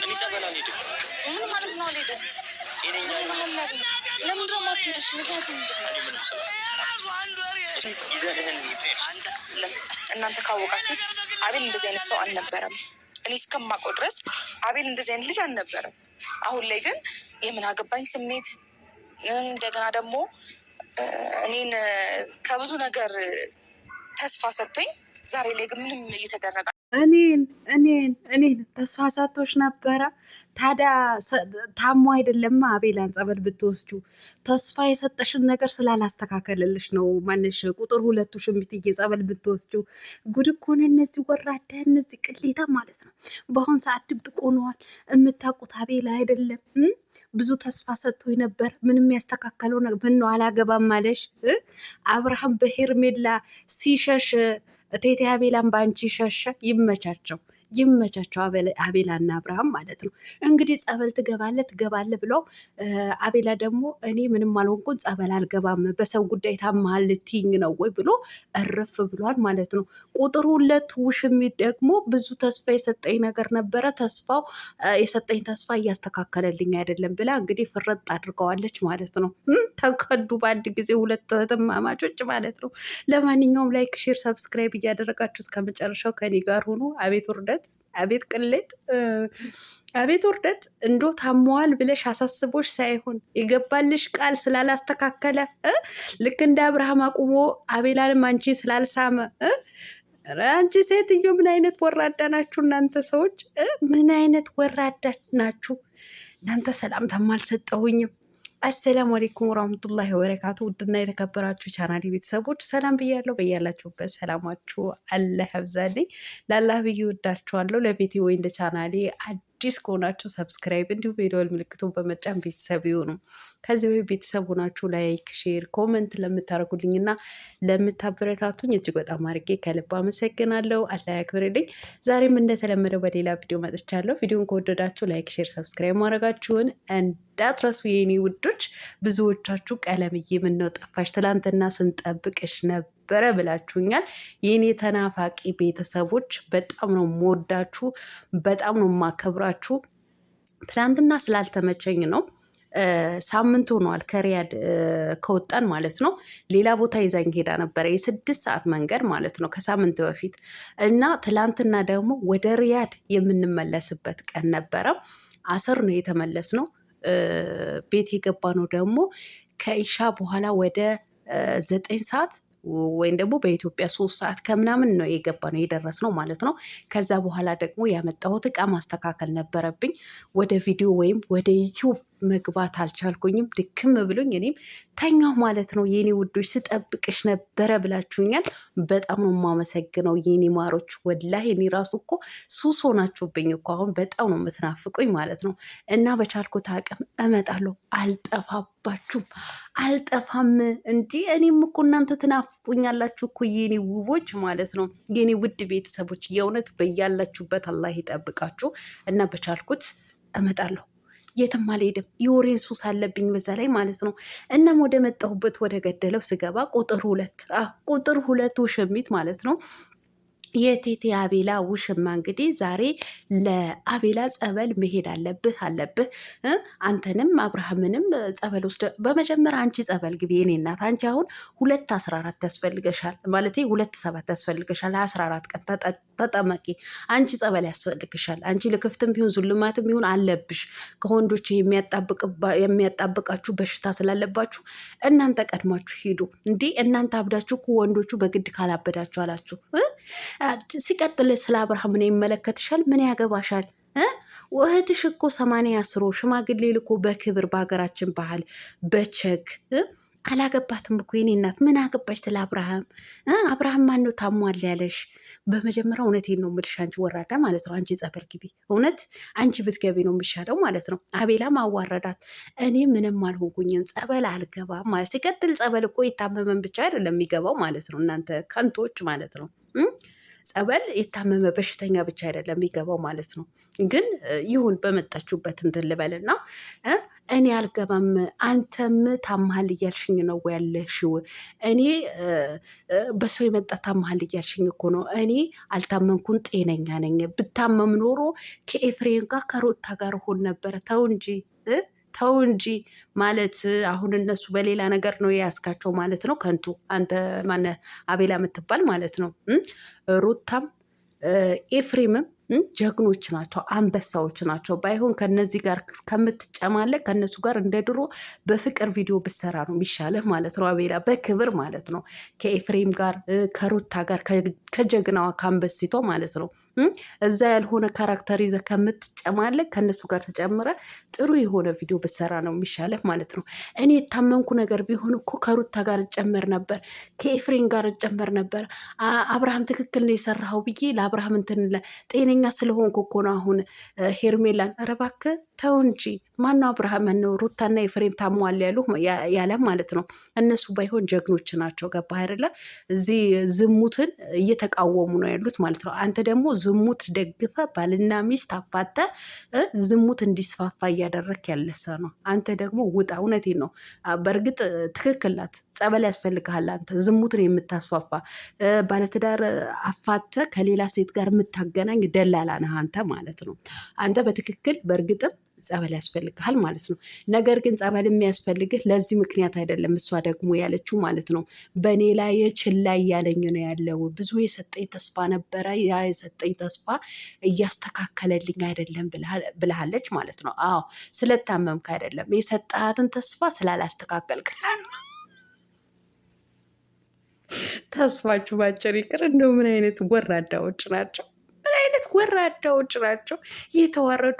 እኔ ጸበል አልሄድም። ምን ማለት ነው አልሄድም? ጤነኛ ለምን ደግሞ አትሄድሽ? ምክንያት ምንድን ነው? እኔ ምንም ስለ ይዘንህን እናንተ ካወቃችሁት አቤል እንደዚህ አይነት ሰው አልነበረም። እኔ እስከማውቀው ድረስ አቤል እንደዚህ አይነት ልጅ አልነበረም። አሁን ላይ ግን የምን አገባኝ ስሜት እንደገና ደግሞ እኔን ከብዙ ነገር ተስፋ ሰጥቶኝ ዛሬ ላይ ግን ምንም እየተደረገ እኔን ተስፋ ሰጥቶሽ ነበረ። ታዲያ ታሞ አይደለም አቤላን ጸበል ብትወስጁ ተስፋ የሰጠሽን ነገር ስላላስተካከልልሽ ነው። ማንሽ ቁጥር 2 ሽምብትዬ ጸበል ብትወስጁ ጉድ እኮ ነው። እነዚህ ወራዳ እነዚህ ቅሌታ ማለት ነው። በአሁን ሰዓት ድብቅ ሆነዋል። የምታውቁት አቤላ አይደለም። ብዙ ተስፋ ሰጥቶ ነበር። ምንም ያስተካከለው ነገር ምነው አላገባም አለሽ? አብርሃም በሄርሜላ ሲሸሽ እቴቴ አቤላን በአንቺ ሸሸ። ይመቻቸው አቤላና አብርሃም ማለት ነው። እንግዲህ ጸበል ትገባለ ብለው አቤላ ደግሞ እኔ ምንም አልሆንኩን ጸበል አልገባም በሰው ጉዳይ ታመሃል ልትይኝ ነው ወይ ብሎ እርፍ ብሏል ማለት ነው። ቁጥር 2 ውሽሚት ደግሞ ብዙ ተስፋ የሰጠኝ ነገር ነበረ፣ ተስፋው የሰጠኝ ተስፋ እያስተካከለልኝ አይደለም ብላ እንግዲህ ፍረጥ አድርገዋለች ማለት ነው። ተከዱ በአንድ ጊዜ ሁለት እህትማማቾች ማለት ነው። ለማንኛውም ላይክ፣ ሼር፣ ሰብስክራይብ እያደረጋችሁ እስከ መጨረሻው ከኔ ጋር ሆኖ አቤት ውርደት፣ አቤት ቅሌት፣ አቤት ውርደት። እንዶ ታመዋል ብለሽ አሳስቦሽ ሳይሆን የገባልሽ ቃል ስላላስተካከለ ልክ እንደ አብርሃም አቁሞ አቤላንም አንቺ ስላልሳመ አንቺ ሴትዮ ምን አይነት ወራዳ ናችሁ እናንተ ሰዎች? ምን አይነት ወራዳ ናችሁ እናንተ? ሰላምታም አልሰጠሁኝም። አሰላሙ አለይኩም ወራህመቱላሂ ወበረካቱ። ውድና የተከበራችሁ ቻናሌ ቤተሰቦች ሰላም ብያለሁ። በያላችሁበት ሰላማችሁ አላህ ያብዛልኝ። ላላህ ብዬ ወዳችኋለሁ። ለቤቴ ወይ እንደ ቻናሌ አዲስ ከሆናችሁ ሰብስክራይብ እንዲሁም የደወል ምልክቱን በመጫን ቤተሰብ ይሁኑ። ከዚህ ወይ ቤተሰብ ሆናችሁ ላይክ፣ ሼር፣ ኮመንት ለምታደርጉልኝና ለምታበረታቱኝ እጅግ በጣም አድርጌ ከልብ አመሰግናለሁ። አላህ ያክብርልኝ። ዛሬም እንደተለመደው በሌላ ቪዲዮ መጥቻለሁ። ቪዲዮን ከወደዳችሁ ላይክ፣ ሼር፣ ሰብስክራይብ ማድረጋችሁን እንዳትረሱ የኔ ውዶች። ብዙዎቻችሁ ቀለምዬ ምነው ጠፋሽ? ትላንትና ስንጠብቅሽ ነበረ ብላችሁኛል። የኔ ተናፋቂ ቤተሰቦች በጣም ነው የምወዳችሁ፣ በጣም ነው የማከብራችሁ። ትላንትና ስላልተመቸኝ ነው። ሳምንት ሆኗል ከሪያድ ከወጣን ማለት ነው። ሌላ ቦታ ይዛኝ ሄዳ ነበረ የ6 ሰዓት መንገድ ማለት ነው ከሳምንት በፊት እና ትላንትና ደግሞ ወደ ሪያድ የምንመለስበት ቀን ነበረ። አስር ነው የተመለስ ነው። ቤት የገባ ነው ደግሞ ከኢሻ በኋላ ወደ 9 ሰዓት ወይም ደግሞ በኢትዮጵያ 3 ሰዓት ከምናምን ነው የገባ ነው የደረስ ነው ማለት ነው። ከዛ በኋላ ደግሞ ያመጣሁት እቃ ማስተካከል ነበረብኝ። ወደ ቪዲዮ ወይም ወደ ዩቲዩብ መግባት አልቻልኩኝም። ድክም ብሎኝ እኔም ተኛሁ ማለት ነው። የኔ ውዶች ስጠብቅሽ ነበረ ብላችሁኛል። በጣም ነው የማመሰግነው የኔ ማሮች። ወላሂ እኔ ራሱ እኮ ሱስ ሆናችሁብኝ እኮ አሁን በጣም ነው የምትናፍቁኝ ማለት ነው። እና በቻልኩት አቅም እመጣለሁ። አልጠፋባችሁም፣ አልጠፋም። እንዲህ እኔም እኮ እናንተ ትናፍቁኛላችሁ እኮ የኔ ውቦች ማለት ነው። የኔ ውድ ቤተሰቦች የእውነት በያላችሁበት አላህ ይጠብቃችሁ እና በቻልኩት እመጣለሁ። የትም አልሄድም። የወሬን ሱስ አለብኝ በዛ ላይ ማለት ነው። እናም ወደ መጣሁበት ወደ ገደለው ስገባ ቁጥር 2 ውሽሚት ማለት ነው። የቴቴ አቤላ ውሽማ እንግዲህ ዛሬ ለአቤላ ጸበል መሄድ አለብህ አንተንም አብርሃምንም ጸበል ውስጥ በመጀመሪያ አንቺ ጸበል ግቢ የኔ እናት። አንቺ አሁን 2:14 ያስፈልገሻል ማለት 2:7 ያስፈልገሻል። 14 ቀን ተጠመቂ። አንቺ ጸበል ያስፈልግሻል። አንቺ ልክፍትም ቢሆን ዙልማትም ቢሆን አለብሽ። ከወንዶች የሚያጣብቃችሁ በሽታ ስላለባችሁ እናንተ ቀድማችሁ ሂዱ። እንዲህ እናንተ አብዳችሁ ወንዶቹ በግድ ካላበዳችሁ አላችሁ። ሲቀጥል ስለ አብርሃም ምን ይመለከትሻል? ምን ያገባሻል? እህትሽ እኮ 80 አስሮ ሽማግሌ ልኮ በክብር በሀገራችን ባህል በቸግ አላገባትም እኮ የኔ እናት። ምን አገባሽ ስለ አብርሃም? አብርሃም ማነው ታሟል ያለሽ? በመጀመሪያ እውነቴን ነው የምልሽ አንቺ ወራዳ ማለት ነው። አንቺ ጸበል ግቢ። እውነት አንቺ ብትገቢ ነው የሚሻለው ማለት ነው። አቤላም አዋረዳት። እኔ ምንም አልሆንኩኝም ጸበል አልገባም ማለት። ሲቀጥል ጸበል እኮ የታመመን ብቻ አይደለም የሚገባው ማለት ነው። እናንተ ከንቶች ማለት ነው። ጸበል የታመመ በሽተኛ ብቻ አይደለም የሚገባው ማለት ነው። ግን ይሁን በመጣችሁበት እንትን ልበልና እኔ አልገባም። አንተም ታመሃል እያልሽኝ ነው ያለሽው? እኔ በሰው የመጣ ታመሃል እያልሽኝ እኮ ነው። እኔ አልታመምኩን፣ ጤነኛ ነኝ። ብታመም ኖሮ ከኤፍሬም ጋር ከሩታ ጋር ሆን ነበረ። ተው እንጂ ተው እንጂ ማለት አሁን እነሱ በሌላ ነገር ነው የያዝካቸው ማለት ነው። ከንቱ አንተ ማነህ አቤላ የምትባል ማለት ነው። ሩታም ኤፍሬምም ጀግኖች ናቸው፣ አንበሳዎች ናቸው። ባይሆን ከነዚህ ጋር ከምትጨማለቅ ከነሱ ጋር እንደ ድሮ በፍቅር ቪዲዮ ብሰራ ነው የሚሻለህ ማለት ነው። አቤላ በክብር ማለት ነው። ከኤፍሬም ጋር ከሩታ ጋር ከጀግናዋ ከአንበሲቷ ማለት ነው። እዛ ያልሆነ ካራክተር ይዘህ ከምትጨማለቅ ከነሱ ጋር ተጨምረ ጥሩ የሆነ ቪዲዮ ብሰራ ነው የሚሻለህ ማለት ነው። እኔ የታመንኩ ነገር ቢሆን እኮ ከሩታ ጋር እጨመር ነበር፣ ከኤፍሬም ጋር እጨመር ነበር። አብርሃም ትክክል ነው የሰራኸው ብዬ ለአብርሃም እንትን ጤነኛ ስለሆንኩ እኮ ነው። አሁን ሄርሜላን ኧረ እባክህ ተው እንጂ። ማነው አብርሃም ነው ሩታና ኤፍሬም ታሟል ያለ ማለት ነው። እነሱ ባይሆን ጀግኖች ናቸው። ገባህ አይደለ? እዚህ ዝሙትን እየተቃወሙ ነው ያሉት ማለት ነው። አንተ ደግሞ ዝሙት ደግፈ ባልና ሚስት አፋተ ዝሙት እንዲስፋፋ እያደረክ ያለሰ ነው። አንተ ደግሞ ውጣ። እውነቴን ነው። በእርግጥ ትክክል ናት። ጸበል ያስፈልግሃል። አንተ ዝሙትን የምታስፋፋ ባለትዳር አፋተ ከሌላ ሴት ጋር የምታገናኝ ደላላ ነህ አንተ ማለት ነው። አንተ በትክክል በእርግጥም ጸበል ያስፈልግሃል ማለት ነው። ነገር ግን ጸበል የሚያስፈልግህ ለዚህ ምክንያት አይደለም። እሷ ደግሞ ያለችው ማለት ነው በእኔ ላይ ችላ እያለኝ ነው ያለው። ብዙ የሰጠኝ ተስፋ ነበረ፣ ያ የሰጠኝ ተስፋ እያስተካከለልኝ አይደለም ብልሃለች ማለት ነው። አዎ ስለታመምክ አይደለም፣ የሰጣትን ተስፋ ስላላስተካከልክላል። ተስፋችሁ ባጭር ይቅር። እንደው ምን አይነት ወራዳዎች ናቸው! ወራዳዎች ናቸው የተዋረዱ።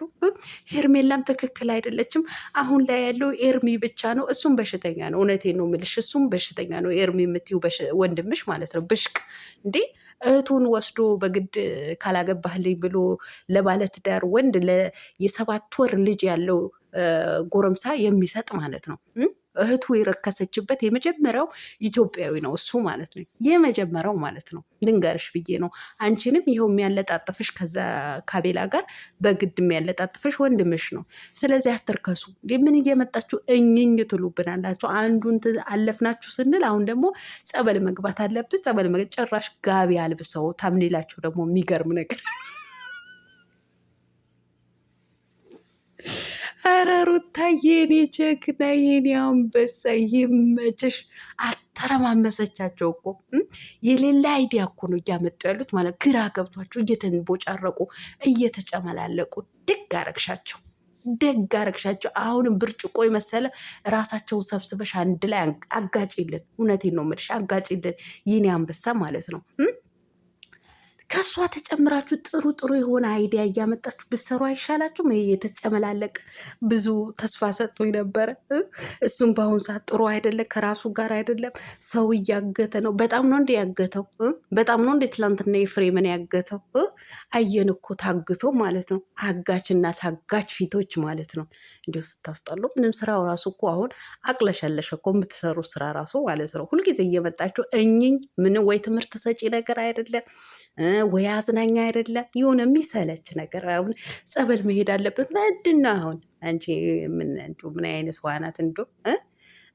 ሄርሜላም ትክክል አይደለችም። አሁን ላይ ያለው ኤርሚ ብቻ ነው። እሱም በሽተኛ ነው። እውነቴን ነው የምልሽ፣ እሱም በሽተኛ ነው። ኤርሚ የምትይው ወንድምሽ ማለት ነው። ብሽቅ እንዴ! እህቱን ወስዶ በግድ ካላገባህልኝ ብሎ ለባለትዳር ወንድ የ7 ወር ልጅ ያለው ጎረምሳ የሚሰጥ ማለት ነው። እህቱ የረከሰችበት የመጀመሪያው ኢትዮጵያዊ ነው እሱ ማለት ነው። የመጀመሪያው ማለት ነው። ልንገርሽ ብዬ ነው። አንቺንም ይኸው የሚያለጣጥፍሽ ከዛ ካቤላ ጋር በግድ የሚያለጣጥፍሽ ወንድምሽ ነው። ስለዚህ አትርከሱ። ምን እየመጣችሁ እኝኝ ትሉብናላችሁ? አንዱን አለፍናችሁ ስንል አሁን ደግሞ ጸበል መግባት አለብን። ጸበል ጭራሽ ጋቢ አልብሰው ታምኔላችሁ ደግሞ የሚገርም ነገር ኧረ ሩታዬ የኔ ጀግና የኔ አንበሳ ይመችሽ። አተረማመሰቻቸው እኮ የሌላ አይዲያ እኮ ነው እያመጡ ያሉት ማለት ግራ ገብቷቸው እየተንቦጫረቁ እየተጨመላለቁ ደግ አረግሻቸው፣ ደግ አረግሻቸው። አሁንም ብርጭቆ የመሰለ ራሳቸውን ሰብስበሽ አንድ ላይ አጋጭልን። እውነቴን ነው የምልሽ አጋጭልን የኔ አንበሳ ማለት ነው። ከእሷ ተጨምራችሁ ጥሩ ጥሩ የሆነ አይዲያ እያመጣችሁ ብትሰሩ አይሻላችሁም? ይሄ የተጨመላለቅ ብዙ ተስፋ ሰጥቶኝ ነበረ። እሱም በአሁኑ ሰዓት ጥሩ አይደለም፣ ከራሱ ጋር አይደለም። ሰው እያገተ ነው። በጣም ነው እንደ ያገተው። በጣም ነው እንደ ትላንትና የፍሬምን ያገተው። አየን እኮ ታግቶ ማለት ነው። አጋችና ታጋች ፊቶች ማለት ነው። እንዲሁ ስታስጠሉ። ምንም ስራው ራሱ እኮ አሁን አቅለሸለሸ እኮ የምትሰሩ ስራ ራሱ ማለት ነው። ሁልጊዜ እየመጣችሁ እኝኝ ምን ወይ ትምህርት ሰጪ ነገር አይደለም ወይ አዝናኛ አይደለም። የሆነ የሚሰለች ነገር። አሁን ጸበል መሄድ አለበት ምንድን ነው አሁን? አንቺ ምን አይነት ዋናት እንዶ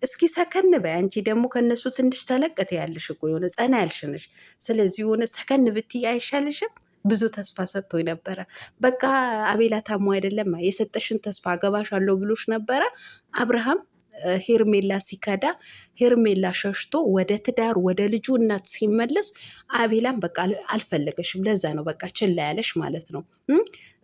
እስኪ ሰከን በይ። አንቺ ደግሞ ከነሱ ትንሽ ተለቀት ያልሽ እኮ የሆነ ጸና ያልሽንሽ። ስለዚህ የሆነ ሰከን ብትይ አይሻልሽም? ብዙ ተስፋ ሰጥቶኝ ነበረ። በቃ አቤላ ታሞ አይደለም የሰጠሽን ተስፋ አገባሻለሁ ብሎሽ ነበረ አብርሃም ሄርሜላ ሲከዳ ሄርሜላ ሸሽቶ ወደ ትዳር ወደ ልጁ እናት ሲመለስ አቤላም በቃ አልፈለገሽም። ለዛ ነው በቃ ችላ ያለሽ ማለት ነው።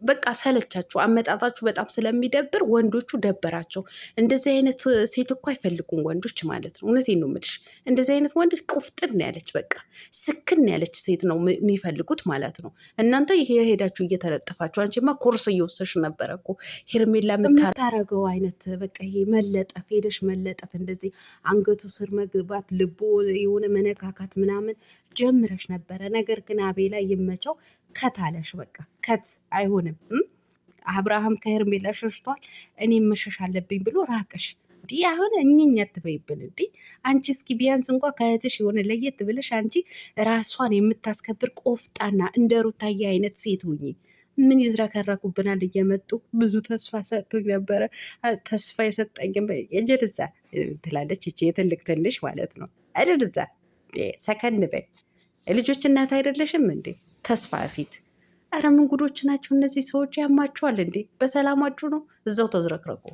በቃ ሰለቻችሁ። አመጣጣችሁ በጣም ስለሚደብር ወንዶቹ ደበራቸው። እንደዚህ አይነት ሴት እኮ አይፈልጉም ወንዶች ማለት ነው። እውነቴን ነው የምልሽ። እንደዚህ አይነት ወንዶች ቁፍጥን ያለች በቃ ስክን ያለች ሴት ነው የሚፈልጉት ማለት ነው። እናንተ ይሄ ሄዳችሁ እየተለጠፋችሁ፣ አንቺማ ኮርስ እየወሰሽ ነበረ እኮ ሄርሜላ የምታረገው አይነት በቃ ይሄ መለጠፍ፣ ሄደሽ መለጠፍ፣ እንደዚህ አንገቱ ስር መግባት፣ ልቦ የሆነ መነካካት ምናምን ጀምረሽ ነበረ። ነገር ግን አቤላ ይመቸው ከታለሽ በቃ ከት አይሆንም። አብርሃም ከሄርሜላ ሸሽቷል፣ እኔም መሸሽ አለብኝ ብሎ ራቀሽ። እንዲህ አሁን እኝኝ አትበይብን። እንዲህ አንቺ እስኪ ቢያንስ እንኳ ከእህትሽ የሆነ ለየት ብለሽ አንቺ ራሷን የምታስከብር ቆፍጣና እንደ ሩታዬ አይነት ሴት ሁኚ። ምን ይዝረከረኩብናል እየመጡ ብዙ ተስፋ ሰጥቶኝ ነበረ። ተስፋ የሰጠኝም እጀድዛ ትላለች ይቺ የትልቅ ትንሽ ማለት ነው። እድርዛ ሰከን በይ ልጆች እናት አይደለሽም እንዴ? ተስፋ ፊት ኧረ ምን ጉዶች ናቸው እነዚህ ሰዎች! ያማችኋል እንዴ? በሰላማችሁ ነው? እዛው ተዝረክረቁ።